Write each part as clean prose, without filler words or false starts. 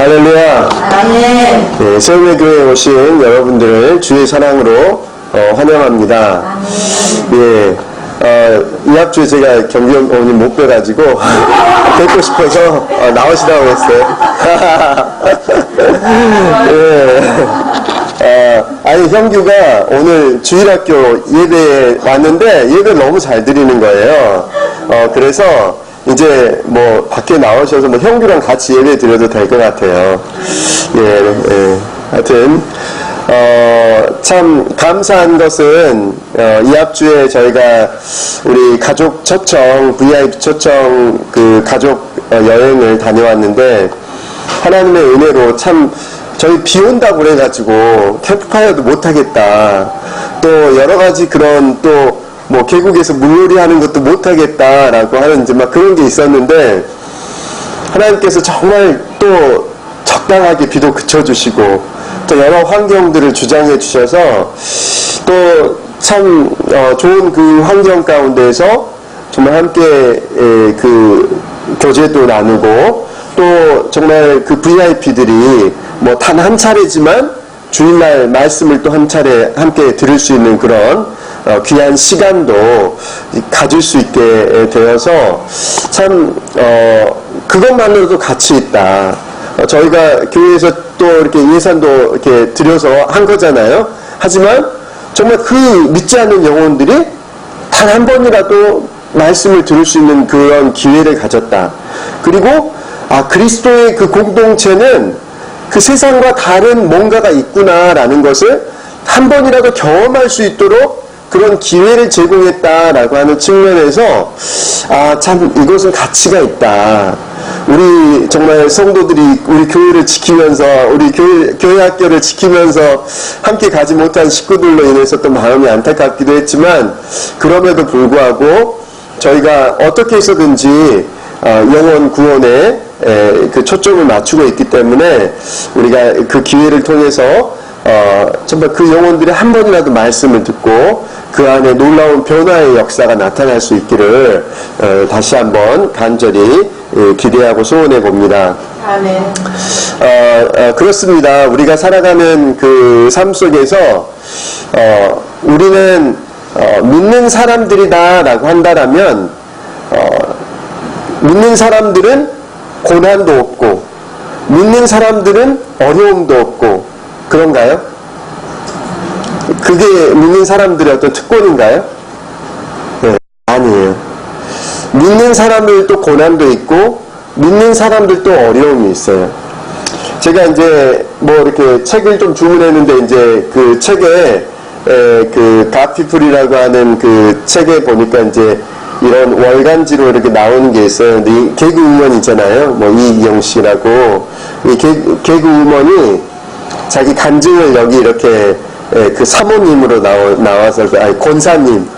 할렐루야. 아멘. 네, 세움의교회에 오신 여러분들을 주의 사랑으로 환영합니다. 아멘. 예, 이 앞주에 제가 경비 어머님 못 뵈가지고 뵙고 싶어서 나오시라고 했어요. 예. 아니, 형규가 오늘 주일학교 예배에 왔는데 예배를 너무 잘 드리는 거예요. 그래서 이제 뭐 밖에 나오셔서 뭐 형규랑 같이 예배 드려도 될 것 같아요. 예. 하여튼 참 감사한 것은 이 앞주에 저희가 우리 가족 초청 VIP 초청 그 가족 여행을 다녀왔는데 하나님의 은혜로 참 저희 비 온다고 그래가지고 캠프파이어도 못하겠다, 또 여러가지 그런 또 뭐 계곡에서 물놀이 하는 것도 못하겠다라고 하는 이제 막 그런 게 있었는데 하나님께서 정말 또 적당하게 비도 그쳐주시고 또 여러 환경들을 주장해 주셔서 또 참 좋은 그 환경 가운데에서 정말 함께 그 교제도 나누고 또 정말 그 VIP들이 뭐 단 한 차례지만 주일날 말씀을 또 한 차례 함께 들을 수 있는 그런 귀한 시간도 가질 수 있게 되어서 참 그것만으로도 가치 있다. 저희가 교회에서 또 이렇게 예산도 이렇게 들여서 한 거잖아요. 하지만 정말 그 믿지 않는 영혼들이 단 한 번이라도 말씀을 들을 수 있는 그런 기회를 가졌다. 그리고 그리스도의 그 공동체는 그 세상과 다른 뭔가가 있구나라는 것을 한 번이라도 경험할 수 있도록 그런 기회를 제공했다라고 하는 측면에서 참 이것은 가치가 있다. 우리 정말 성도들이 우리 교회를 지키면서 우리 교회 학교를 지키면서 함께 가지 못한 식구들로 인해서 또 마음이 안타깝기도 했지만 그럼에도 불구하고 저희가 어떻게 해서든지 영혼 구원에 그 초점을 맞추고 있기 때문에 우리가 그 기회를 통해서 정말 그 영혼들이 한 번이라도 말씀을 듣고 그 안에 놀라운 변화의 역사가 나타날 수 있기를 다시 한번 간절히 기대하고 소원해 봅니다. 아멘. 그렇습니다. 우리가 살아가는 그 삶 속에서 우리는 믿는 사람들이다라고 한다라면 믿는 사람들은 고난도 없고 믿는 사람들은 어려움도 없고 그런가요? 그게 믿는 사람들의 어떤 특권인가요? 네, 아니에요. 믿는 사람들도 고난도 있고 믿는 사람들도 어려움이 있어요. 제가 이제 뭐 이렇게 책을 좀 주문했는데 이제 그 책에 그 가피풀이라고 하는 그 책에 보니까 이제 이런 월간지로 이렇게 나오는 게 있어요. 근데 이 개그우먼 있잖아요. 뭐 이기영 씨라고 이 개그우먼이 자기 간증을 여기 이렇게 그 사모님으로 나와서 권사님,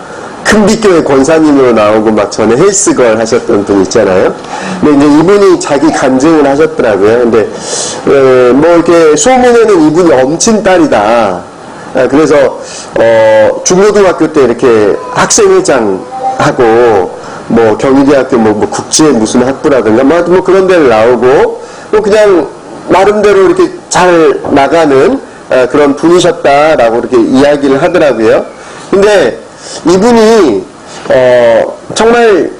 큰빛교회 권사님으로 나오고 막 전에 헬스걸 하셨던 분 있잖아요. 근데 이제 이분이 자기 간증을 하셨더라고요. 근데 뭐 이렇게 소문에는 이분이 엄친딸이다. 그래서 중고등학교 때 이렇게 학생회장 하고 뭐 경희대학교 뭐 국제 무슨 학부라든가 뭐 그런 데를 나오고 뭐 그냥 나름대로 이렇게 잘 나가는 그런 분이셨다라고 이렇게 이야기를 하더라고요. 근데 이분이 정말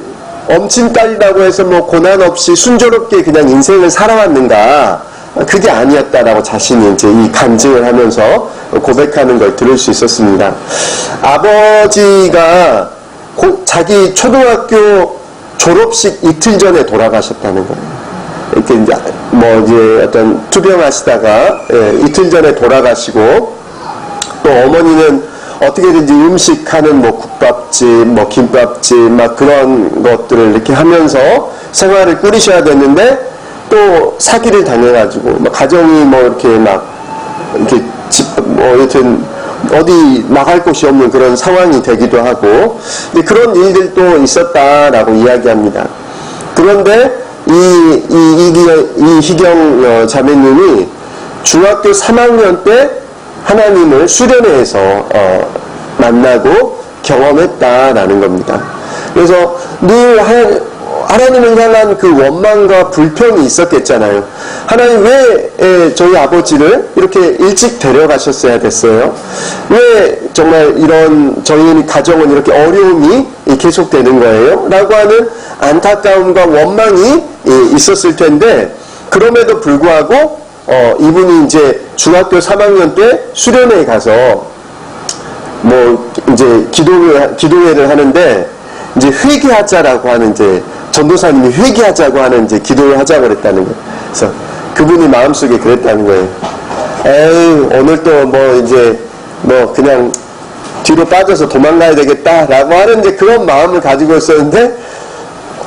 엄친딸이라고 해서 뭐 고난 없이 순조롭게 그냥 인생을 살아왔는가, 그게 아니었다라고 자신이 이제 이 간증을 하면서 고백하는 걸 들을 수 있었습니다. 아버지가 자기 초등학교 졸업식 이틀 전에 돌아가셨다는 거예요. 이렇게 이제 뭐 이제 어떤 투병하시다가 이틀 전에 돌아가시고, 또 어머니는 어떻게든지 음식하는 뭐 국밥집, 뭐 김밥집 막 그런 것들을 이렇게 하면서 생활을 꾸리셔야 됐는데 또 사기를 당해가지고 막 가정이 뭐 이렇게 막 이렇게 뭐 여튼 어디 나갈 곳이 없는 그런 상황이 되기도 하고, 근데 그런 일들도 있었다라고 이야기합니다. 그런데 이희경 자매님이 중학교 3학년 때 하나님을 수련회에서 만나고 경험했다라는 겁니다. 그래서 늘 하나님을 향한 그 원망과 불평이 있었겠잖아요. 하나님 왜 저희 아버지를 이렇게 일찍 데려가셨어야 됐어요? 왜 정말 이런 저희 가정은 이렇게 어려움이 계속되는 거예요? 라고 하는 안타까움과 원망이 있었을 텐데, 그럼에도 불구하고 이분이 이제 중학교 3학년 때 수련회에 가서 뭐 이제 기도회를 하는데, 이제 회개하자라고 하는 이제 전도사님이 회개하자고 하는 이제 기도를 하자고 그랬다는 거예요. 그래서 그분이 마음속에 그랬다는 거예요. 에이, 오늘 또 뭐 이제 뭐 그냥 뒤로 빠져서 도망가야 되겠다라고 하는 이제 그런 마음을 가지고 있었는데,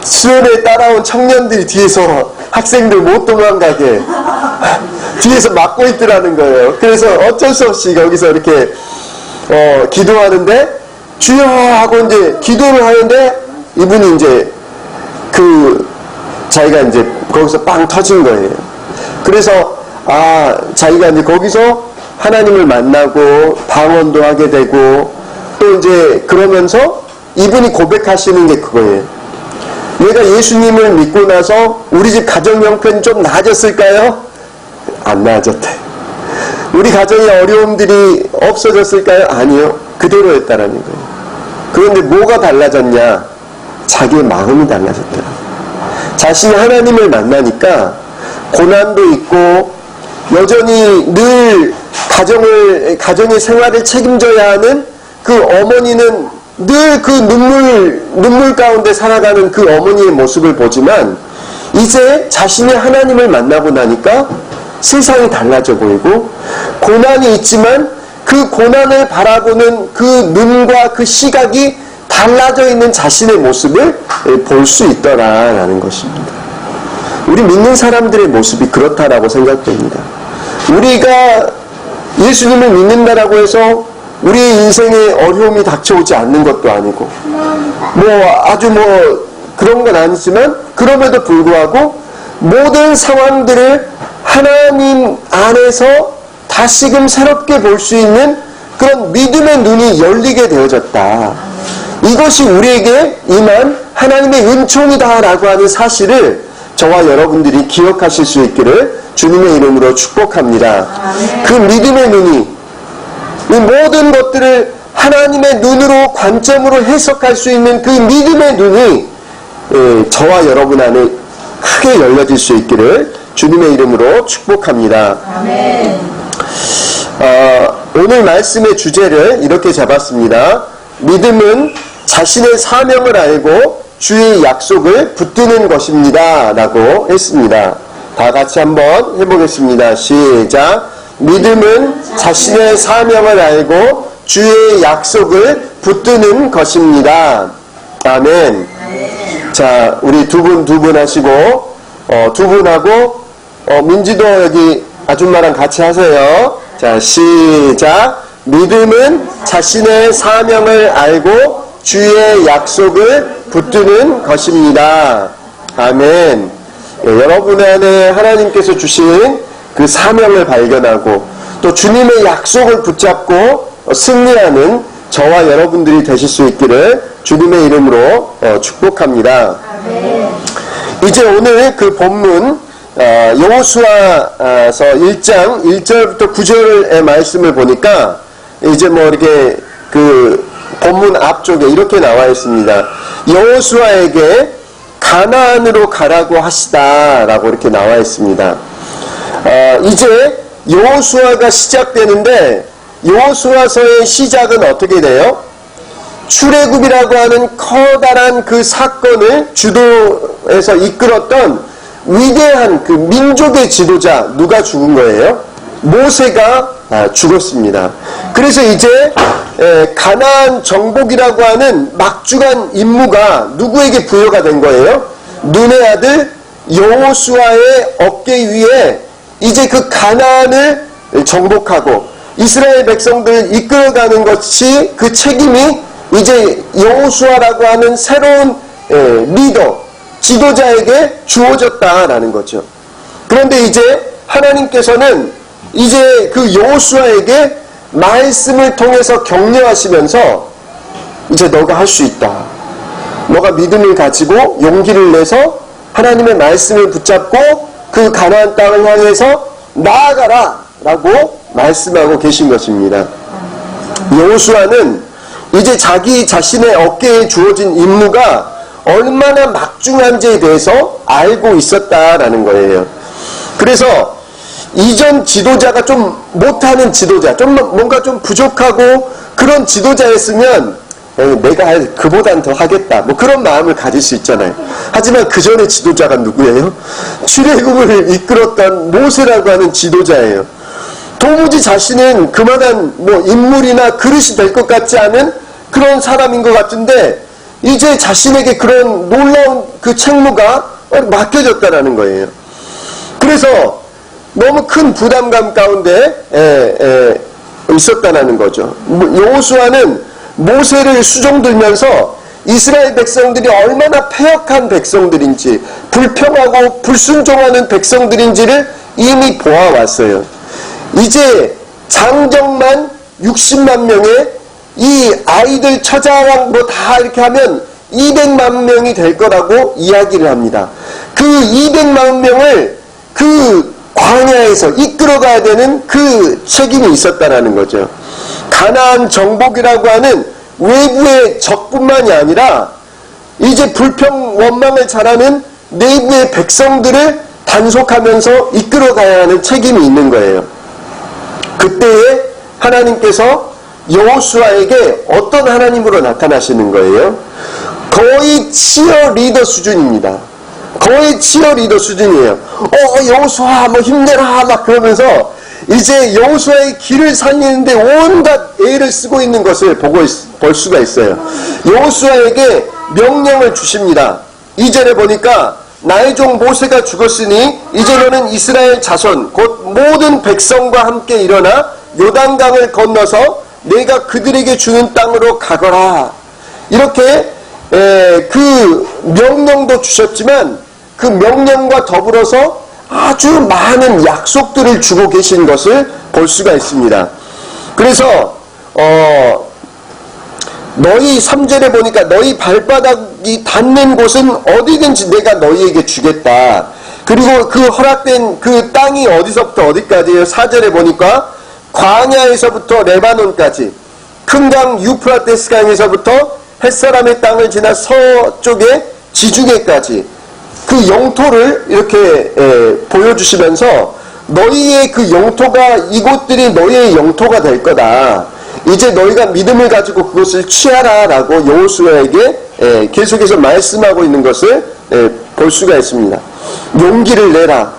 수련회에 따라온 청년들이 뒤에서 학생들 못 도망가게 뒤에서 막고 있더라는 거예요. 그래서 어쩔 수 없이 여기서 이렇게 기도하는데, 주여 하고 이제 기도를 하는데, 이분이 이제 자기가 이제 거기서 빵 터진 거예요. 그래서 자기가 이제 거기서 하나님을 만나고 방언도 하게 되고, 또 이제 그러면서 이분이 고백하시는 게 그거예요. 얘가 예수님을 믿고 나서 우리 집 가정 형편이 좀 나아졌을까요? 안 나아졌대. 우리 가정의 어려움들이 없어졌을까요? 아니요. 그대로였다라는 거예요. 그런데 뭐가 달라졌냐? 자기의 마음이 달라졌더라. 자신이 하나님을 만나니까 고난도 있고, 여전히 늘 가정의 생활을 책임져야 하는 그 어머니는 늘 그 눈물 가운데 살아가는 그 어머니의 모습을 보지만, 이제 자신이 하나님을 만나고 나니까 세상이 달라져 보이고, 고난이 있지만 그 고난을 바라보는 그 눈과 그 시각이 달라져 있는 자신의 모습을 볼 수 있더라라는 것입니다. 우리 믿는 사람들의 모습이 그렇다라고 생각됩니다. 우리가 예수님을 믿는다라고 해서 우리 인생에 어려움이 닥쳐오지 않는 것도 아니고, 아주 그런 건 아니지만, 그럼에도 불구하고 모든 상황들을 하나님 안에서 다시금 새롭게 볼 수 있는 그런 믿음의 눈이 열리게 되어졌다. 이것이 우리에게 임한 하나님의 은총이다라고 하는 사실을 저와 여러분들이 기억하실 수 있기를 주님의 이름으로 축복합니다. 그 믿음의 눈이, 이 모든 것들을 하나님의 눈으로 관점으로 해석할 수 있는 그 믿음의 눈이 저와 여러분 안에 크게 열려질 수 있기를 주님의 이름으로 축복합니다. 아멘. 오늘 말씀의 주제를 이렇게 잡았습니다. 믿음은 자신의 사명을 알고 주의 약속을 붙드는 것입니다 라고 했습니다. 다 같이 한번 해보겠습니다. 시작. 믿음은 자신의 사명을 알고 주의 약속을 붙드는 것입니다. 아멘. 자, 우리 두 분 하시고, 두 분하고, 민지도 여기 아줌마랑 같이 하세요. 자, 시작. 믿음은 자신의 사명을 알고 주의 약속을 붙드는 것입니다. 아멘. 여러분 안에 하나님께서 주신 그 사명을 발견하고 또 주님의 약속을 붙잡고 승리하는 저와 여러분들이 되실 수 있기를 주님의 이름으로 축복합니다. 아멘. 이제 오늘 그 본문 여호수아서 1장 1절부터 9절의 말씀을 보니까 이제 이렇게 그 본문 앞쪽에 이렇게 나와 있습니다. 여호수아에게 가나안으로 가라고 하시다라고 이렇게 나와 있습니다. 이제 여호수아가 시작되는데, 여호수아서의 시작은 어떻게 돼요? 출애굽이라고 하는 커다란 그 사건을 주도해서 이끌었던 위대한 그 민족의 지도자, 누가 죽은 거예요? 모세가 죽었습니다. 그래서 이제 가나안 정복이라고 하는 막중한 임무가 누구에게 부여가 된 거예요? 눈의 아들 여호수아의 어깨 위에 이제 그 가나안을 정복하고 이스라엘 백성들을 이끌어가는 것이, 그 책임이 이제 여호수아라고 하는 새로운 리더, 지도자에게 주어졌다라는 거죠. 그런데 이제 하나님께서는 이제 그 여호수아에게 말씀을 통해서 격려하시면서, 이제 너가 할 수 있다. 너 너가 믿음을 가지고 용기를 내서 하나님의 말씀을 붙잡고 그 가나안 땅을 향해서 나아가라 라고 말씀하고 계신 것입니다. 여호수아는 이제 자기 자신의 어깨에 주어진 임무가 얼마나 막중한지에 대해서 알고 있었다라는 거예요. 그래서 이전 지도자가 좀 못하는 지도자, 좀 뭔가 좀 부족하고 그런 지도자였으면 내가 그보단 더 하겠다, 뭐 그런 마음을 가질 수 있잖아요. 하지만 그 전에 지도자가 누구예요? 출애굽을 이끌었던 모세라고 하는 지도자예요. 도무지 자신은 그만한 뭐 인물이나 그릇이 될 것 같지 않은 그런 사람인 것 같은데 이제 자신에게 그런 놀라운 그 책무가 맡겨졌다라는 거예요. 그래서 너무 큰 부담감 가운데 있었다는 거죠. 여호수아는 모세를 수종들면서 이스라엘 백성들이 얼마나 패역한 백성들인지, 불평하고 불순종하는 백성들인지를 이미 보아왔어요. 이제 장정만 60만 명의 이 아이들 처자랑 뭐 다 이렇게 하면 200만 명이 될 거라고 이야기를 합니다. 그 200만 명을 그 광야에서 이끌어가야 되는 그 책임이 있었다라는 거죠. 가나안 정복이라고 하는 외부의 적뿐만이 아니라 이제 불평 원망을 잘하는 내부의 백성들을 단속하면서 이끌어가야 하는 책임이 있는 거예요. 그때에 하나님께서 여호수아에게 어떤 하나님으로 나타나시는 거예요? 거의 치어리더 수준입니다. 거의 치어리더 수준이에요. 여호수아 뭐 힘내라 막 그러면서 이제 여호수아의 길을 살리는데 온갖 애를 쓰고 있는 것을 볼 수가 있어요. 여호수아에게 명령을 주십니다. 2절에 보니까 나의 종 모세가 죽었으니 이제 너는 이스라엘 자손 곧 모든 백성과 함께 일어나 요단강을 건너서 내가 그들에게 주는 땅으로 가거라. 이렇게 그 명령도 주셨지만 그 명령과 더불어서 아주 많은 약속들을 주고 계신 것을 볼 수가 있습니다. 그래서 너희 3절에 보니까 너희 발바닥이 닿는 곳은 어디든지 내가 너희에게 주겠다. 그리고 그 허락된 그 땅이 어디서부터 어디까지예요? 4절에 보니까 광야에서부터 레바논까지, 큰 강 유프라테스 강에서부터 햇사람의 땅을 지나 서쪽의 지중해까지 그 영토를 이렇게 보여주시면서 너희의 그 영토가, 이곳들이 너희의 영토가 될 거다. 이제 너희가 믿음을 가지고 그것을 취하라 라고 여호수아에게 계속해서 말씀하고 있는 것을 볼 수가 있습니다. 용기를 내라.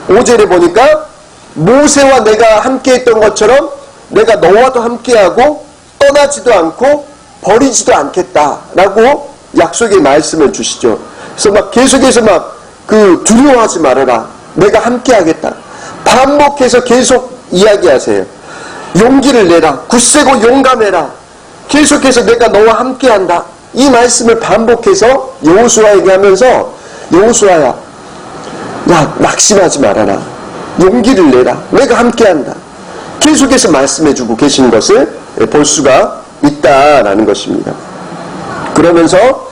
5절에 보니까 모세와 내가 함께 했던 것처럼 내가 너와도 함께하고 떠나지도 않고 버리지도 않겠다 라고 약속의 말씀을 주시죠. 그래서 막 계속해서 그 두려워하지 말아라. 내가 함께하겠다. 반복해서 계속 이야기하세요. 용기를 내라. 굳세고 용감해라. 계속해서 내가 너와 함께한다. 이 말씀을 반복해서 여호수아에게 하면서 여호수아야, 야, 낙심하지 말아라. 용기를 내라. 내가 함께한다. 계속해서 말씀해주고 계신 것을 볼 수가 있다라는 것입니다. 그러면서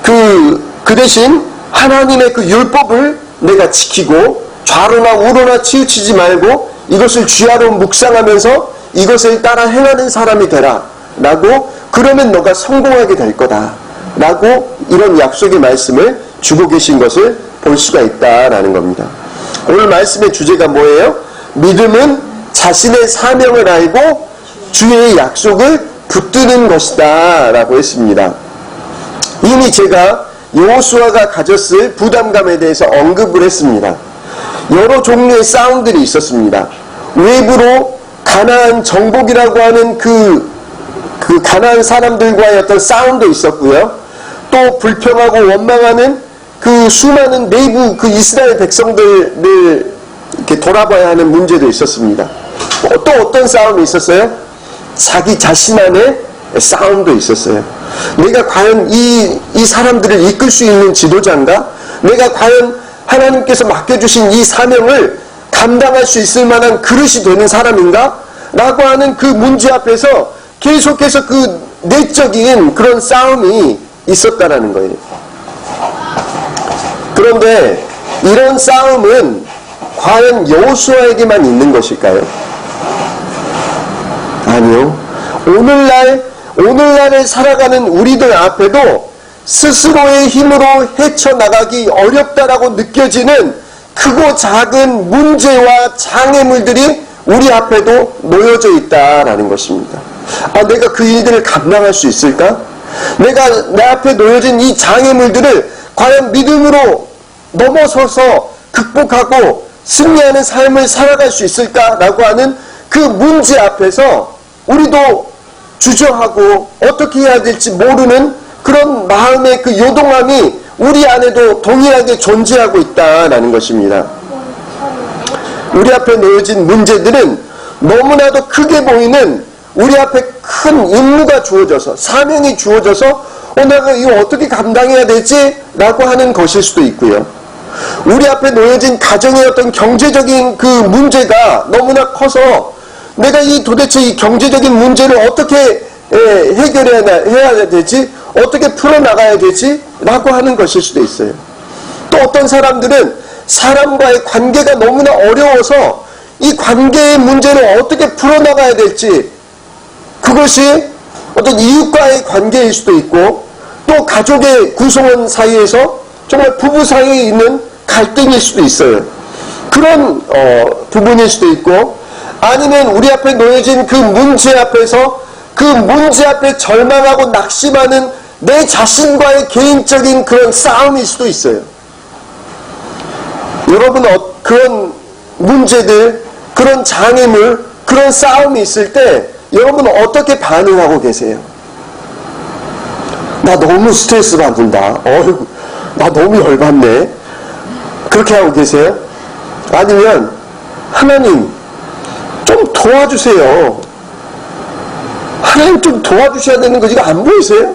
그 대신 하나님의 그 율법을 내가 지키고 좌로나 우로나 치우치지 말고 이것을 주야로 묵상하면서 이것을 따라 행하는 사람이 되라 라고, 그러면 너가 성공하게 될 거다 라고 이런 약속의 말씀을 주고 계신 것을 볼 수가 있다라는 겁니다. 오늘 말씀의 주제가 뭐예요? 믿음은 자신의 사명을 알고 주의 약속을 붙드는 것이다 라고 했습니다. 이미 제가 여호수아가 가졌을 부담감에 대해서 언급을 했습니다. 여러 종류의 싸움들이 있었습니다. 외부로 가나안 정복이라고 하는 그 가나안 사람들과의 어떤 싸움도 있었고요. 또 불평하고 원망하는 그 수많은 내부 그 이스라엘 백성들을 이렇게 돌아봐야 하는 문제도 있었습니다. 또 어떤 싸움이 있었어요? 자기 자신 안에 싸움도 있었어요. 내가 과연 이 사람들을 이끌 수 있는 지도자인가? 내가 과연 하나님께서 맡겨주신 이 사명을 감당할 수 있을 만한 그릇이 되는 사람인가? 라고 하는 그 문제 앞에서 계속해서 그 내적인 그런 싸움이 있었다라는 거예요. 그런데 이런 싸움은 과연 여호수아에게만 있는 것일까요? 아니요. 오늘날을 살아가는 우리들 앞에도 스스로의 힘으로 헤쳐나가기 어렵다라고 느껴지는 크고 작은 문제와 장애물들이 우리 앞에도 놓여져 있다라는 것입니다. 내가 그 일들을 감당할 수 있을까? 내가 내 앞에 놓여진 이 장애물들을 과연 믿음으로 넘어서서 극복하고 승리하는 삶을 살아갈 수 있을까라고 하는 그 문제 앞에서 우리도 주저하고 어떻게 해야 될지 모르는 그런 마음의 그 요동함이 우리 안에도 동일하게 존재하고 있다라는 것입니다. 우리 앞에 놓여진 문제들은 너무나도 크게 보이는 우리 앞에 큰 임무가 주어져서, 사명이 주어져서 내가 이거 어떻게 감당해야 되지? 라고 하는 것일 수도 있고요. 우리 앞에 놓여진 가정의 어떤 경제적인 그 문제가 너무나 커서 내가 도대체 이 경제적인 문제를 어떻게 해결해야 되지? 어떻게 풀어나가야 되지? 라고 하는 것일 수도 있어요. 또 어떤 사람들은 사람과의 관계가 너무나 어려워서 이 관계의 문제를 어떻게 풀어나가야 될지, 그것이 어떤 이웃과의 관계일 수도 있고, 또 가족의 구성원 사이에서 정말 부부 사이에 있는 갈등일 수도 있어요. 그런 부분일 수도 있고, 아니면 우리 앞에 놓여진 그 문제 앞에서 그 문제 앞에 절망하고 낙심하는 내 자신과의 개인적인 그런 싸움일 수도 있어요. 여러분, 그런 문제들, 그런 장애물, 그런 싸움이 있을 때 여러분 어떻게 반응하고 계세요? 나 너무 스트레스 받는다. 나 너무 열받네. 그렇게 하고 계세요? 아니면 하나님 좀 도와주세요. 하나님 좀 도와주셔야 되는 거 지금 안 보이세요?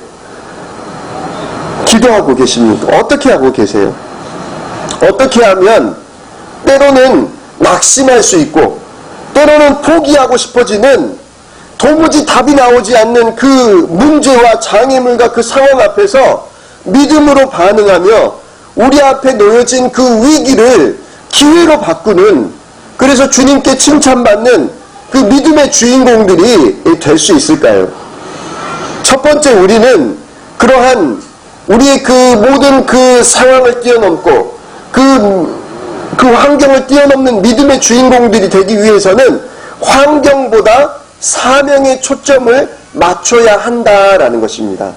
기도하고 계십니까? 어떻게 하고 계세요? 어떻게 하면 때로는 낙심할 수 있고 때로는 포기하고 싶어지는 도무지 답이 나오지 않는 그 문제와 장애물과 그 상황 앞에서 믿음으로 반응하며 우리 앞에 놓여진 그 위기를 기회로 바꾸는, 그래서 주님께 칭찬받는 그 믿음의 주인공들이 될 수 있을까요? 첫 번째, 우리는 그러한 우리의 그 모든 그 상황을 뛰어넘고 그 환경을 뛰어넘는 믿음의 주인공들이 되기 위해서는 환경보다 사명의 초점을 맞춰야 한다라는 것입니다.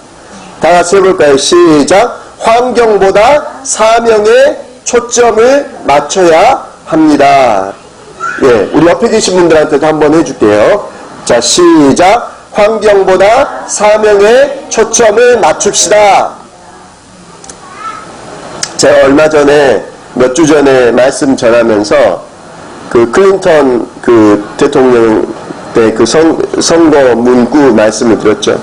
다 같이 해볼까요? 시작. 환경보다 사명의 초점을 맞춰야 합니다. 예, 우리 옆에 계신 분들한테도 한번 해줄게요. 자, 시작. 환경보다 사명의 초점을 맞춥시다. 제가 얼마 전에, 몇 주 전에 말씀 전하면서 그 클린턴 그 대통령 때 그 선거 문구 말씀을 드렸죠.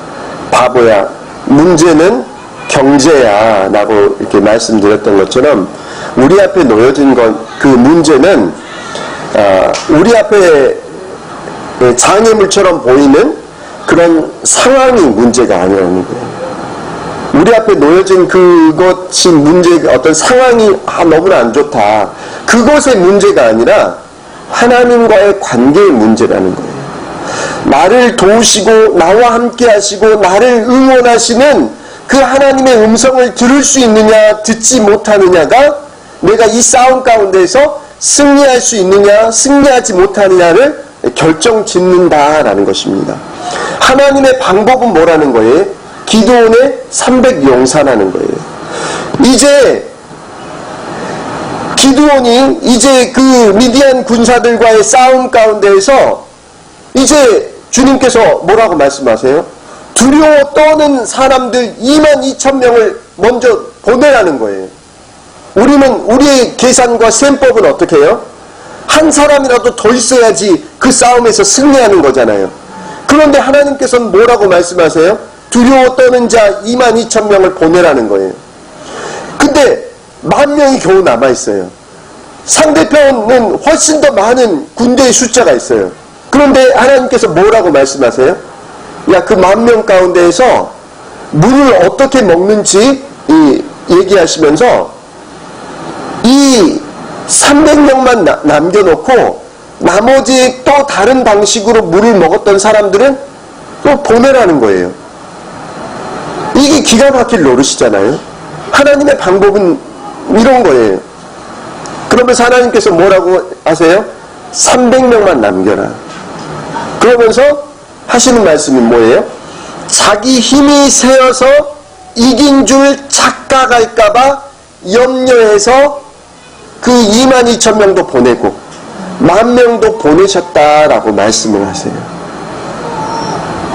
바보야. 문제는 경제야. 라고 이렇게 말씀드렸던 것처럼 우리 앞에 놓여진 그 문제는 우리 앞에 장애물처럼 보이는 그런 상황이 문제가 아니라는 거예요. 우리 앞에 놓여진 그것이 어떤 상황이 너무나 안 좋다. 그것의 문제가 아니라 하나님과의 관계의 문제라는 거예요. 나를 도우시고 나와 함께 하시고 나를 응원하시는 그 하나님의 음성을 들을 수 있느냐 듣지 못하느냐가 내가 이 싸움 가운데서 승리할 수 있느냐 승리하지 못하느냐를 결정짓는다라는 것입니다. 하나님의 방법은 뭐라는 거예요? 기드온의 300용사라는 거예요. 이제 기드온이 이제 그 미디안 군사들과의 싸움 가운데에서 이제 주님께서 뭐라고 말씀하세요? 두려워 떠는 사람들 22,000명을 먼저 보내라는 거예요. 우리의 계산과 셈법은 어떻게 해요? 한 사람이라도 더 있어야지 그 싸움에서 승리하는 거잖아요. 그런데 하나님께서는 뭐라고 말씀하세요? 두려워 떠는 자 22,000명을 보내라는 거예요. 근데 10,000명이 겨우 남아있어요. 상대편은 훨씬 더 많은 군대의 숫자가 있어요. 그런데 하나님께서 뭐라고 말씀하세요? 야, 그 10,000명 가운데에서 물을 어떻게 먹는지 얘기하시면서 이 300명만 남겨놓고 나머지 또 다른 방식으로 물을 먹었던 사람들은 또 보내라는 거예요. 이게 기가 막힐 노릇이잖아요. 하나님의 방법은 이런 거예요. 그러면서 하나님께서 뭐라고 하세요? 300명만 남겨라. 그러면서 하시는 말씀이 뭐예요? 자기 힘이 세어서 이긴 줄 착각할까봐 염려해서 그 22,000명도 보내고 10,000명도 보내셨다라고 말씀을 하세요.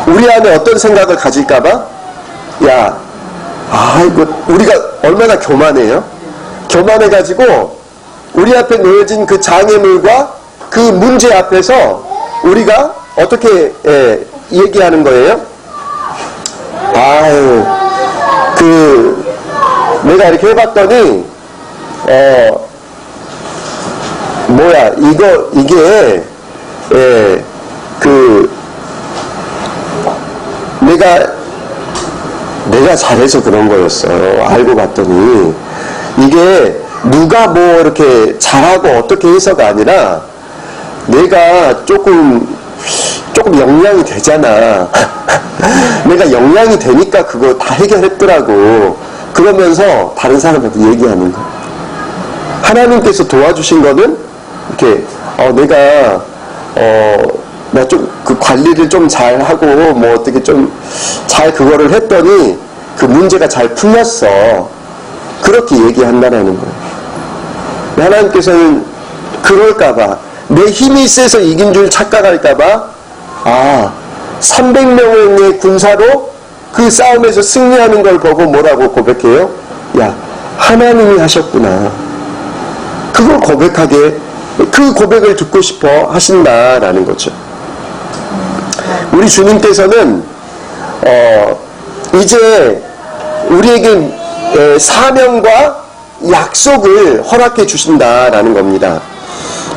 우리 안에 어떤 생각을 가질까봐? 야, 이거 우리가 얼마나 교만해요? 교만해가지고 우리 앞에 놓여진 그 장애물과 그 문제 앞에서 우리가 어떻게 얘기하는 거예요? 내가 이렇게 해봤더니 이게 내가 잘해서 그런 거였어. 알고 봤더니 이게 누가 뭐 이렇게 잘하고 어떻게 해서가 아니라 내가 조금 역량이 되잖아. 내가 역량이 되니까 그거 다 해결했더라고. 그러면서 다른 사람한테 얘기하는 거야. 하나님께서 도와주신 거는 이렇게 나 좀 그 관리를 좀 잘하고 뭐 어떻게 좀 잘 그거를 했더니 그 문제가 잘 풀렸어. 그렇게 얘기한다라는 거예요. 하나님께서는 그럴까봐, 내 힘이 세서 이긴 줄 착각할까봐 300명의 군사로 그 싸움에서 승리하는 걸 보고 뭐라고 고백해요? 야, 하나님이 하셨구나. 그걸 그 고백을 듣고 싶어 하신다라는 거죠. 우리 주님께서는 이제 우리에게 사명과 약속을 허락해 주신다라는 겁니다.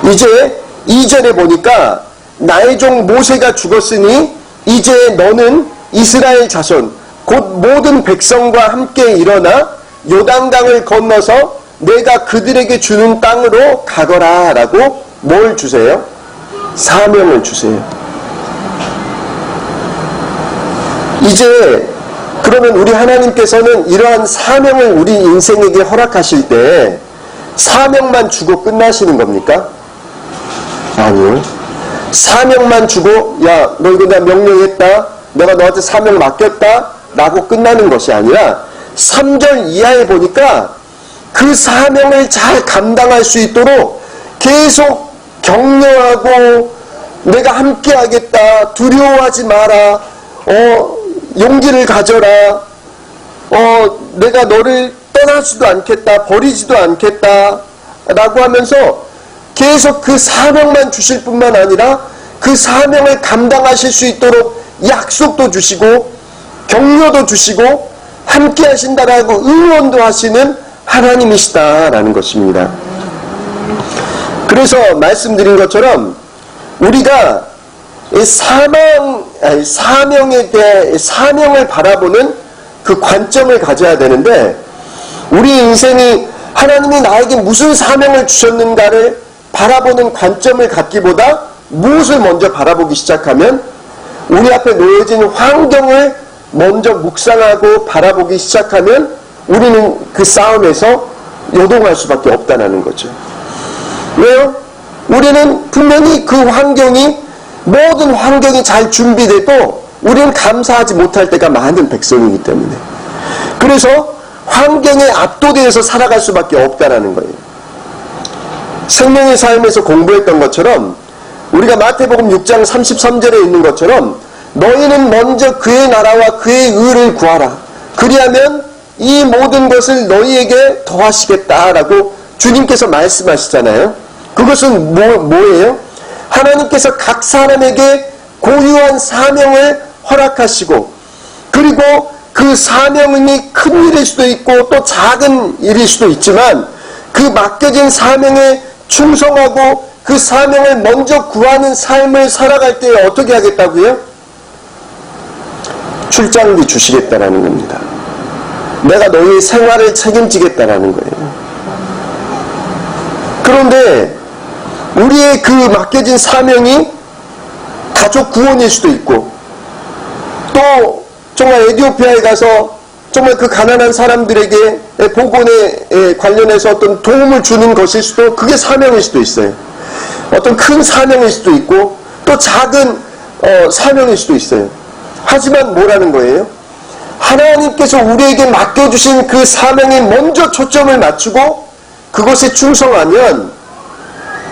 이제 2절에 보니까 나의 종 모세가 죽었으니 이제 너는 이스라엘 자손 곧 모든 백성과 함께 일어나 요단강을 건너서 내가 그들에게 주는 땅으로 가거라 라고 뭘 주세요? 사명을 주세요. 이제 그러면 우리 하나님께서는 이러한 사명을 우리 인생에게 허락하실 때 사명만 주고 끝나시는 겁니까? 아니요. 사명만 주고 야, 너 이거 내가 명령했다, 내가 너한테 사명 맡겼다 라고 끝나는 것이 아니라 3절 이하에 보니까 그 사명을 잘 감당할 수 있도록 계속 격려하고 내가 함께 하겠다, 두려워하지 마라, 용기를 가져라, 내가 너를 떠나지도 않겠다, 버리지도 않겠다 라고 하면서 계속 그 사명만 주실 뿐만 아니라 그 사명을 감당하실 수 있도록 약속도 주시고 격려도 주시고 함께 하신다라고 응원도 하시는 하나님이시다라는 것입니다. 그래서 말씀드린 것처럼 우리가 사명을 바라보는 그 관점을 가져야 되는데, 우리 인생이 하나님이 나에게 무슨 사명을 주셨는가를 바라보는 관점을 갖기보다 무엇을 먼저 바라보기 시작하면 우리 앞에 놓여진 환경을 먼저 묵상하고 바라보기 시작하면 우리는 그 싸움에서 요동할 수밖에 없다는 거죠. 왜요? 우리는 분명히 그 모든 환경이 잘 준비돼도 우리는 감사하지 못할 때가 많은 백성이기 때문에, 그래서 환경에 압도되어서 살아갈 수밖에 없다는 거예요. 생명의 삶에서 공부했던 것처럼 우리가 마태복음 6장 33절에 있는 것처럼 너희는 먼저 그의 나라와 그의 의를 구하라. 그리하면 이 모든 것을 너희에게 더하시겠다라고 주님께서 말씀하시잖아요. 그것은 뭐예요? 하나님께서 각 사람에게 고유한 사명을 허락하시고, 그리고 그 사명이 큰 일일 수도 있고 또 작은 일일 수도 있지만 그 맡겨진 사명에 충성하고 그 사명을 먼저 구하는 삶을 살아갈 때 어떻게 하겠다고요? 출장비 주시겠다라는 겁니다. 내가 너희의 생활을 책임지겠다라는 거예요. 그런데 우리의 그 맡겨진 사명이 가족 구원일 수도 있고, 또 정말 에티오피아에 가서 정말 그 가난한 사람들에게 복원에 관련해서 어떤 도움을 주는 것일 수도, 그게 사명일 수도 있어요. 어떤 큰 사명일 수도 있고, 또 작은 사명일 수도 있어요. 하지만 뭐라는 거예요? 하나님께서 우리에게 맡겨주신 그 사명에 먼저 초점을 맞추고 그것에 충성하면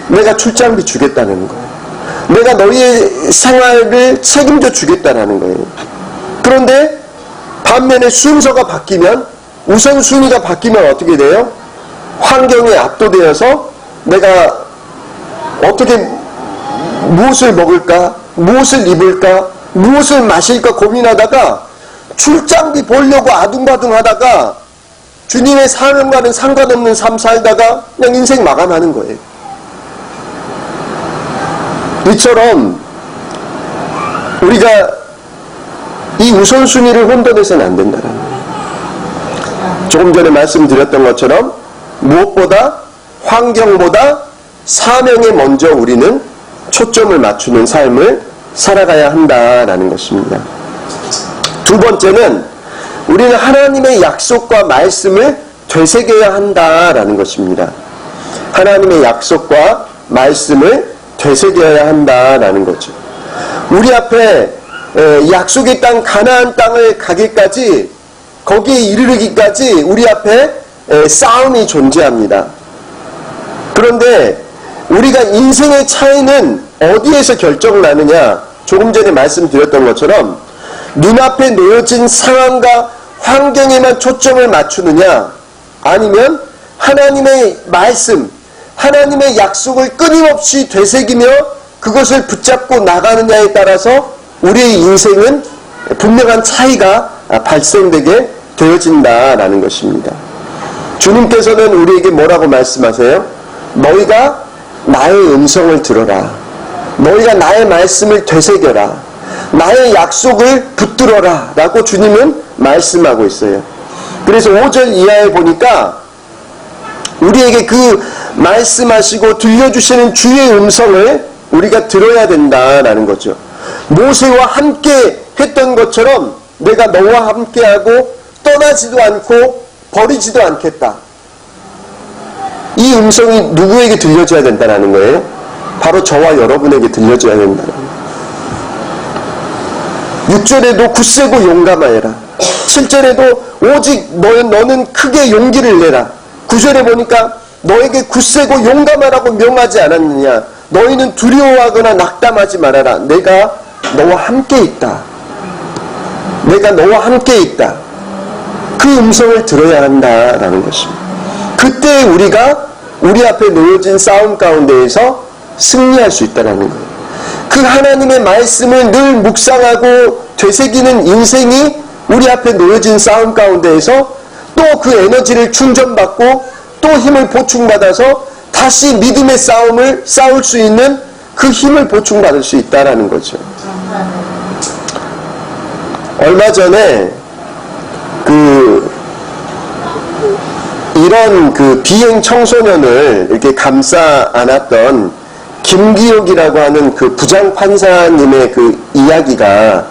내가 출장비 주겠다는 거예요. 내가 너희의 생활을 책임져 주겠다는 거예요. 그런데 반면에 순서가 바뀌면, 우선순위가 바뀌면 어떻게 돼요? 환경에 압도되어서 내가 어떻게 무엇을 먹을까, 무엇을 입을까, 무엇을 마실까 고민하다가 출장비 보려고 아둥바둥하다가 주님의 사명과는 상관없는 삶 살다가 그냥 인생 마감하는 거예요. 이처럼 우리가 이 우선순위를 혼돈해서는 안 된다는 거예요. 조금 전에 말씀드렸던 것처럼 무엇보다, 환경보다 사명에 먼저 우리는 초점을 맞추는 삶을 살아가야 한다라는 것입니다. 두 번째는 우리는 하나님의 약속과 말씀을 되새겨야 한다라는 것입니다. 하나님의 약속과 말씀을 되새겨야 한다라는 거죠. 우리 앞에 약속의 땅 가나안 땅을 가기까지, 거기에 이르르기까지 우리 앞에 싸움이 존재합니다. 그런데 우리가 인생의 차이는 어디에서 결정나느냐? 조금 전에 말씀드렸던 것처럼 눈앞에 놓여진 상황과 환경에만 초점을 맞추느냐, 아니면 하나님의 말씀, 하나님의 약속을 끊임없이 되새기며 그것을 붙잡고 나가느냐에 따라서 우리의 인생은 분명한 차이가 발생되게 되어진다라는 것입니다. 주님께서는 우리에게 뭐라고 말씀하세요? 너희가 나의 음성을 들어라. 너희가 나의 말씀을 되새겨라. 나의 약속을 붙들어라 라고 주님은 말씀하고 있어요. 그래서 5절 이하에 보니까 우리에게 그 말씀하시고 들려주시는 주의 음성을 우리가 들어야 된다라는 거죠. 모세와 함께 했던 것처럼 내가 너와 함께하고 떠나지도 않고 버리지도 않겠다. 이 음성이 누구에게 들려줘야 된다는 거예요? 바로 저와 여러분에게 들려줘야 된다는 거예요. 6절에도 굳세고 용감하여라. 7절에도 오직 너는 크게 용기를 내라. 9절에 보니까 너에게 굳세고 용감하라고 명하지 않았느냐. 너희는 두려워하거나 낙담하지 말아라. 내가 너와 함께 있다. 내가 너와 함께 있다. 그 음성을 들어야 한다라는 것입니다. 그때 우리가 우리 앞에 놓여진 싸움 가운데에서 승리할 수 있다는 거예요. 그 하나님의 말씀을 늘 묵상하고 되새기는 인생이 우리 앞에 놓여진 싸움 가운데에서 또 그 에너지를 충전받고 또 힘을 보충받아서 다시 믿음의 싸움을 싸울 수 있는 그 힘을 보충받을 수 있다는 거죠. 얼마 전에 이런 비행 청소년을 이렇게 감싸 안았던 김기옥이라고 하는 그 부장판사님의 그 이야기가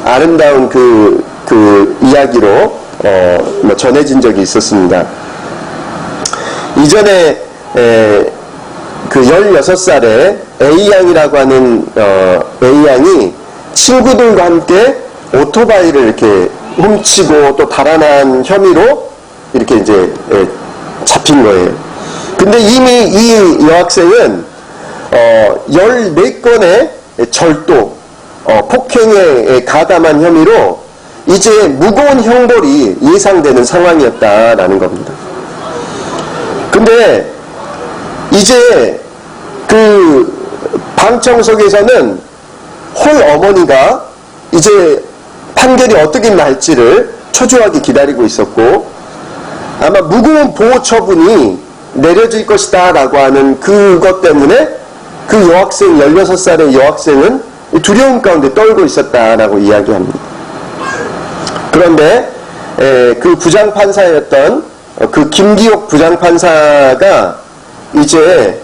아름다운 그 이야기로 전해진 적이 있었습니다. 이전에 그 16살의 A양이라고 하는 A양이 친구들과 함께 오토바이를 이렇게 훔치고 또 달아난 혐의로 이렇게 이제 잡힌 거예요. 근데 이미 이 여학생은 14건의 절도, 폭행에 가담한 혐의로 이제 무거운 형벌이 예상되는 상황이었다라는 겁니다. 근데 이제 그 방청석에서는 홀 어머니가 이제 판결이 어떻게 날지를 초조하게 기다리고 있었고, 아마 무거운 보호 처분이 내려질 것이다 라고 하는 그것 때문에 그 여학생, 16살의 여학생은 두려움 가운데 떨고 있었다라고 이야기합니다. 그런데 그 부장판사였던 그 김기옥 부장판사가 이제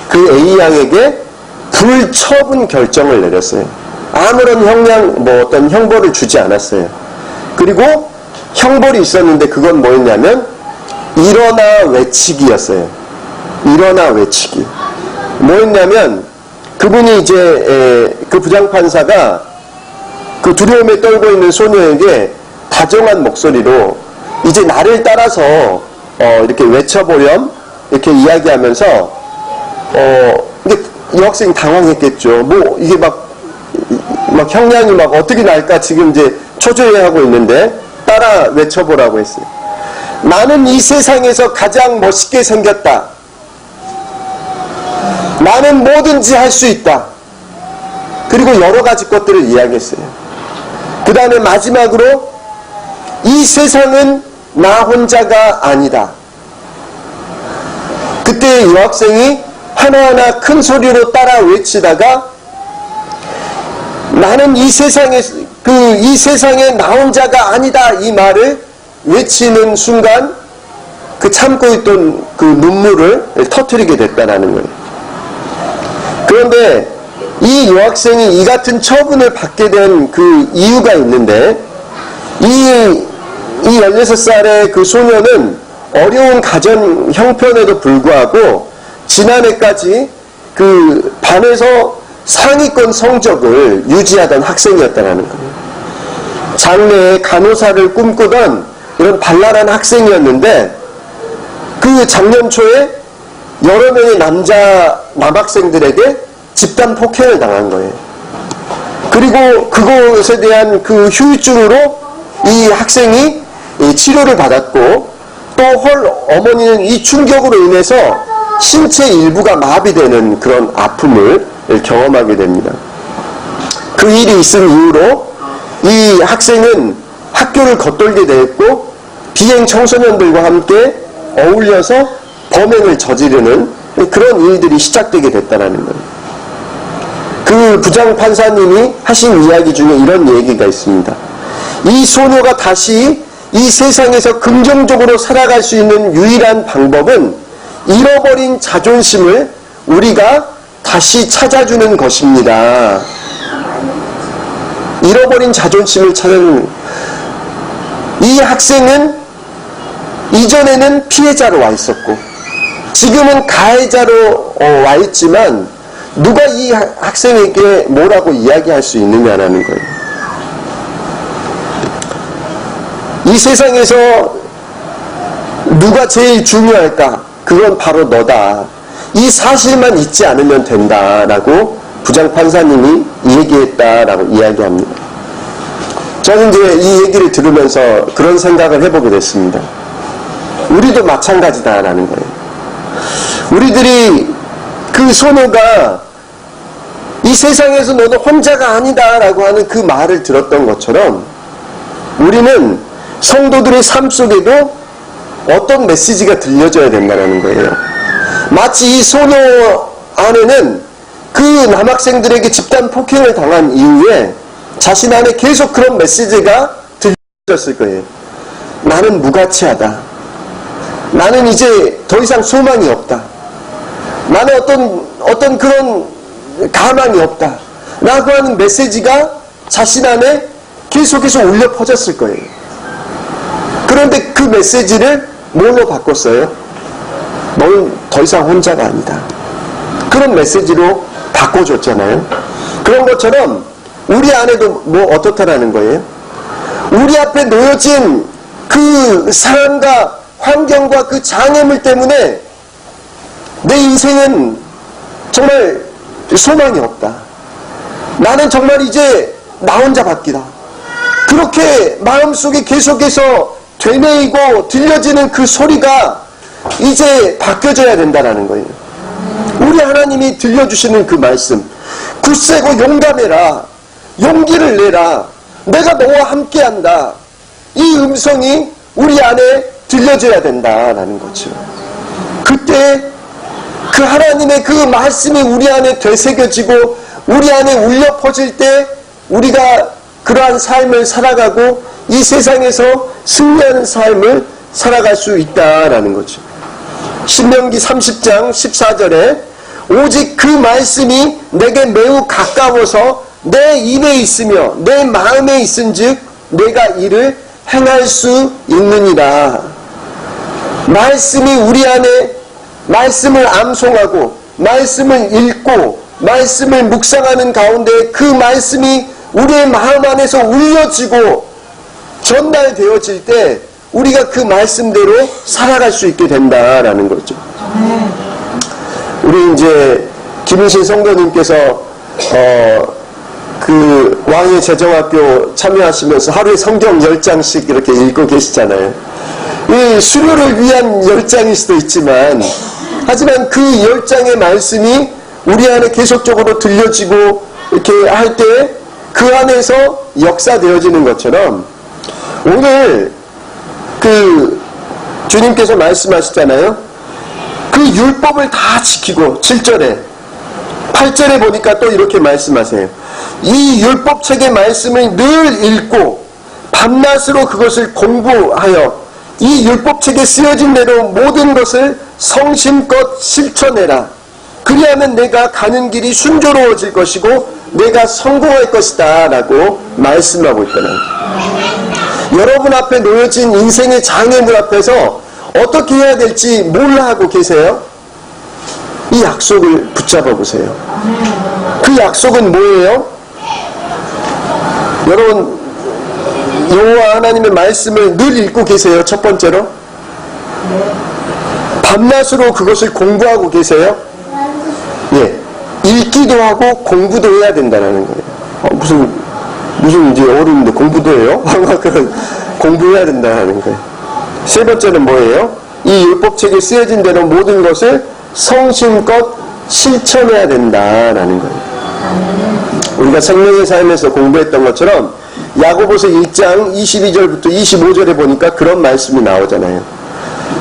그 A양에게 불처분 결정을 내렸어요. 아무런 어떤 형벌을 주지 않았어요. 그리고 형벌이 있었는데 그건 뭐였냐면 일어나 외치기였어요. 일어나 외치기. 뭐였냐면 그분이 이제 그 부장판사가 그 두려움에 떨고 있는 소녀에게 다정한 목소리로 이제 나를 따라서 이렇게 외쳐보렴 이렇게 이야기하면서 근데 이 학생이 당황했겠죠. 뭐 이게 막 형량이 막 어떻게 날까 지금 이제 초조해하고 있는데 따라 외쳐보라고 했어요. 나는 이 세상에서 가장 멋있게 생겼다. 나는 뭐든지 할 수 있다. 그리고 여러 가지 것들을 이야기했어요. 그 다음에 마지막으로 이 세상은 나 혼자가 아니다. 그때 이 여학생이 하나하나 큰 소리로 따라 외치다가 나는 이 세상에 나 혼자가 아니다 이 말을 외치는 순간 그 참고 있던 그 눈물을 터뜨리게 됐다라는 거예요. 그런데 이 여학생이 이 같은 처분을 받게 된 그 이유가 있는데 이 16살의 그 소녀는 어려운 가정 형편에도 불구하고 지난해까지 그 반에서 상위권 성적을 유지하던 학생이었다는 거예요. 장래에 간호사를 꿈꾸던 이런 발랄한 학생이었는데 그 작년 초에 여러 명의 남학생들에게 집단 폭행을 당한 거예요. 그리고 그것에 대한 그 후유증으로 이 학생이 치료를 받았고 또 어머니는 이 충격으로 인해서 신체 일부가 마비되는 그런 아픔을 경험하게 됩니다. 그 일이 있은 이후로 이 학생은 학교를 겉돌게 되었고 비행 청소년들과 함께 어울려서 범행을 저지르는 그런 일들이 시작되게 됐다는 거예요. 그 부장판사님이 하신 이야기 중에 이런 얘기가 있습니다. 이 소녀가 다시 이 세상에서 긍정적으로 살아갈 수 있는 유일한 방법은 잃어버린 자존심을 우리가 다시 찾아주는 것입니다. 잃어버린 자존심을 찾아주는. 이 학생은 이전에는 피해자로 와 있었고 지금은 가해자로 와 있지만 누가 이 학생에게 뭐라고 이야기할 수 있느냐라는 거예요. 이 세상에서 누가 제일 중요할까? 그건 바로 너다. 이 사실만 잊지 않으면 된다라고 부장판사님이 얘기했다라고 이야기합니다. 저는 이제 이 얘기를 들으면서 그런 생각을 해보게 됐습니다. 우리도 마찬가지다라는 거예요. 우리들이 그 소녀가 이 세상에서 너도 혼자가 아니다라고 하는 그 말을 들었던 것처럼 우리는 성도들의 삶 속에도 어떤 메시지가 들려줘야 된다는 거예요. 마치 이 소녀 안에는 그 남학생들에게 집단 폭행을 당한 이후에 자신 안에 계속 그런 메시지가 들려졌을 거예요. 나는 무가치하다. 나는 이제 더 이상 소망이 없다. 나는 어떤 그런 가망이 없다. 라고 하는 메시지가 자신 안에 계속해서 울려 퍼졌을 거예요. 그런데 그 메시지를 뭘로 바꿨어요? 너는 더 이상 혼자가 아니다. 그런 메시지로 바꿔줬잖아요. 그런 것처럼 우리 안에도 뭐 어떻다라는 거예요? 우리 앞에 놓여진 그 상황과 환경과 그 장애물 때문에 내 인생은 정말 소망이 없다. 나는 정말 이제 나 혼자 바뀌다. 그렇게 마음속에 계속해서 되뇌이고 들려지는 그 소리가 이제 바뀌어져야 된다는 거예요. 우리 하나님이 들려주시는 그 말씀, 굳세고 용감해라, 용기를 내라, 내가 너와 함께한다. 이 음성이 우리 안에 들려져야 된다라는 거죠. 그때 그 하나님의 그 말씀이 우리 안에 되새겨지고 우리 안에 울려 퍼질 때 우리가 그러한 삶을 살아가고 이 세상에서 승리하는 삶을 살아갈 수 있다라는 거죠. 신명기 30장 14절에 오직 그 말씀이 내게 매우 가까워서 내 입에 있으며 내 마음에 있은즉 내가 이를 행할 수 있느니라. 말씀이 우리 안에, 말씀을 암송하고 말씀을 읽고 말씀을 묵상하는 가운데 그 말씀이 우리의 마음 안에서 울려지고 전달되어질 때 우리가 그 말씀대로 살아갈 수 있게 된다라는 거죠. 우리 이제 김은신 성도님께서 그 왕의 재정학교 참여하시면서 하루에 성경 10장씩 이렇게 읽고 계시잖아요. 이 수료를 위한 10장일 수도 있지만 하지만 그 10장의 말씀이 우리 안에 계속적으로 들려지고 이렇게 할 때 그 안에서 역사되어지는 것처럼 오늘 그 주님께서 말씀하시잖아요. 그 율법을 다 지키고 7절에 8절에 보니까 또 이렇게 말씀하세요. 이 율법책의 말씀을 늘 읽고 밤낮으로 그것을 공부하여 이 율법책에 쓰여진 대로 모든 것을 성심껏 실천해라. 그리하면 내가 가는 길이 순조로워질 것이고 내가 성공할 것이다 라고 말씀하고 있잖아요. 여러분 앞에 놓여진 인생의 장애물 앞에서 어떻게 해야 될지 몰라 하고 계세요? 이 약속을 붙잡아 보세요. 그 약속은 뭐예요? 여러분 여호와 하나님의 말씀을 늘 읽고 계세요? 첫 번째로 밤낮으로 그것을 공부하고 계세요? 예, 읽기도 하고 공부도 해야 된다는 거예요. 무슨 이제 어른인데 공부도 해요? 그런 공부해야 된다는 거예요. 세 번째는 뭐예요? 이 율법책에 쓰여진 대로 모든 것을 성심껏 실천해야 된다라는 거예요. 우리가 생명의 삶에서 공부했던 것처럼 야고보서 1장 22절부터 25절에 보니까 그런 말씀이 나오잖아요.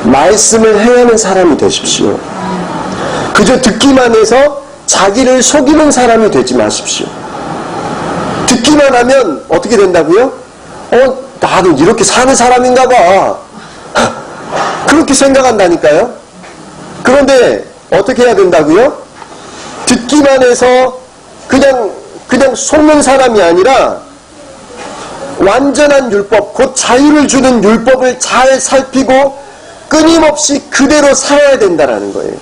말씀을 행하는 사람이 되십시오. 그저 듣기만 해서 자기를 속이는 사람이 되지 마십시오. 듣기만 하면 어떻게 된다고요? 나도 이렇게 사는 사람인가 봐. 그렇게 생각한다니까요. 그런데 어떻게 해야 된다고요? 듣기만 해서 그냥 속는 사람이 아니라 완전한 율법, 곧 자유를 주는 율법을 잘 살피고 끊임없이 그대로 살아야 된다는 거예요.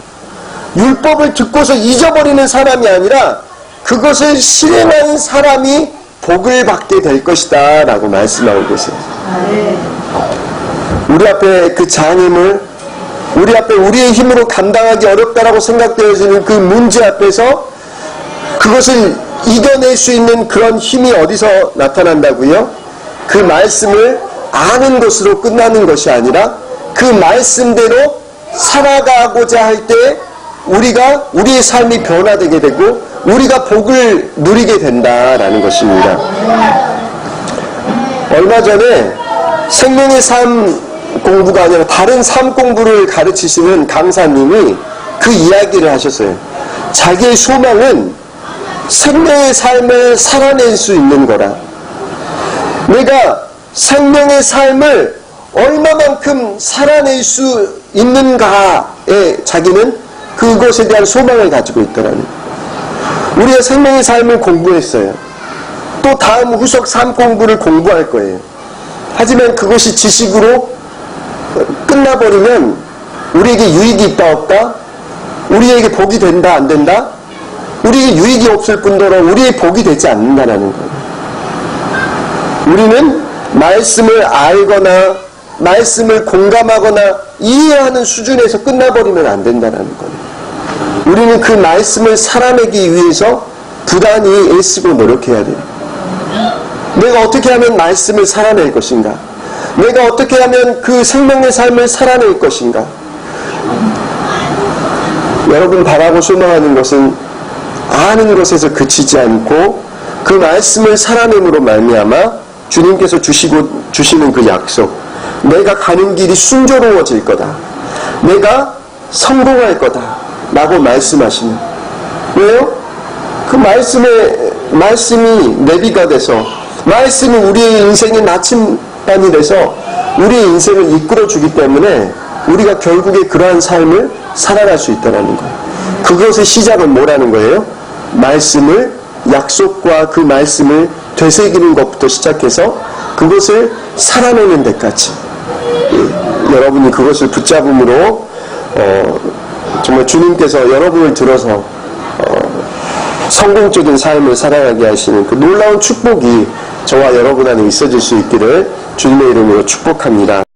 율법을 듣고서 잊어버리는 사람이 아니라 그것을 실행하는 사람이 복을 받게 될 것이다 라고 말씀하고 계세요. 우리 앞에 그 장애물, 우리 앞에 우리의 힘으로 감당하기 어렵다라고 생각되어지는 그 문제 앞에서 그것을 이겨낼 수 있는 그런 힘이 어디서 나타난다고요? 그 말씀을 아는 것으로 끝나는 것이 아니라 그 말씀대로 살아가고자 할 때 우리가 우리의 삶이 변화되게 되고 우리가 복을 누리게 된다라는 것입니다. 얼마 전에 생명의 삶 공부가 아니라 다른 삶 공부를 가르치시는 강사님이 그 이야기를 하셨어요. 자기의 소망은 생명의 삶을 살아낼 수 있는 거라. 내가 생명의 삶을 얼마만큼 살아낼 수 있는가에 자기는 그것에 대한 소망을 가지고 있더라는 거예요. 우리가 생명의 삶을 공부했어요. 또 다음 후속 삶 공부를 공부할 거예요. 하지만 그것이 지식으로 끝나버리면 우리에게 유익이 있다 없다? 우리에게 복이 된다 안 된다? 우리에게 유익이 없을 뿐더러 우리의 복이 되지 않는다는 거예요. 우리는 말씀을 알거나 말씀을 공감하거나 이해하는 수준에서 끝나버리면 안 된다는 거예요. 우리는 그 말씀을 살아내기 위해서 부단히 애쓰고 노력해야 돼요. 내가 어떻게 하면 말씀을 살아낼 것인가? 내가 어떻게 하면 그 생명의 삶을 살아낼 것인가? 여러분 바라고 소망하는 것은 아는 것에서 그치지 않고 그 말씀을 살아냄으로 말미암아 주님께서 주시는 그 약속, 내가 가는 길이 순조로워질 거다, 내가 성공할 거다 라고 말씀하시는. 왜요? 그 말씀이 내비가 돼서 말씀이 우리의 인생의 답반이 돼서 우리의 인생을 이끌어주기 때문에 우리가 결국에 그러한 삶을 살아갈 수 있다는 거예요. 그것의 시작은 뭐라는 거예요? 말씀을, 약속과 그 말씀을 되새기는 것부터 시작해서 그것을 살아내는 데까지, 여러분이 그것을 붙잡음으로 정말 주님께서 여러분을 들어서 성공적인 삶을 살아가게 하시는 그 놀라운 축복이 저와 여러분 안에 있어질 수 있기를 주님의 이름으로 축복합니다.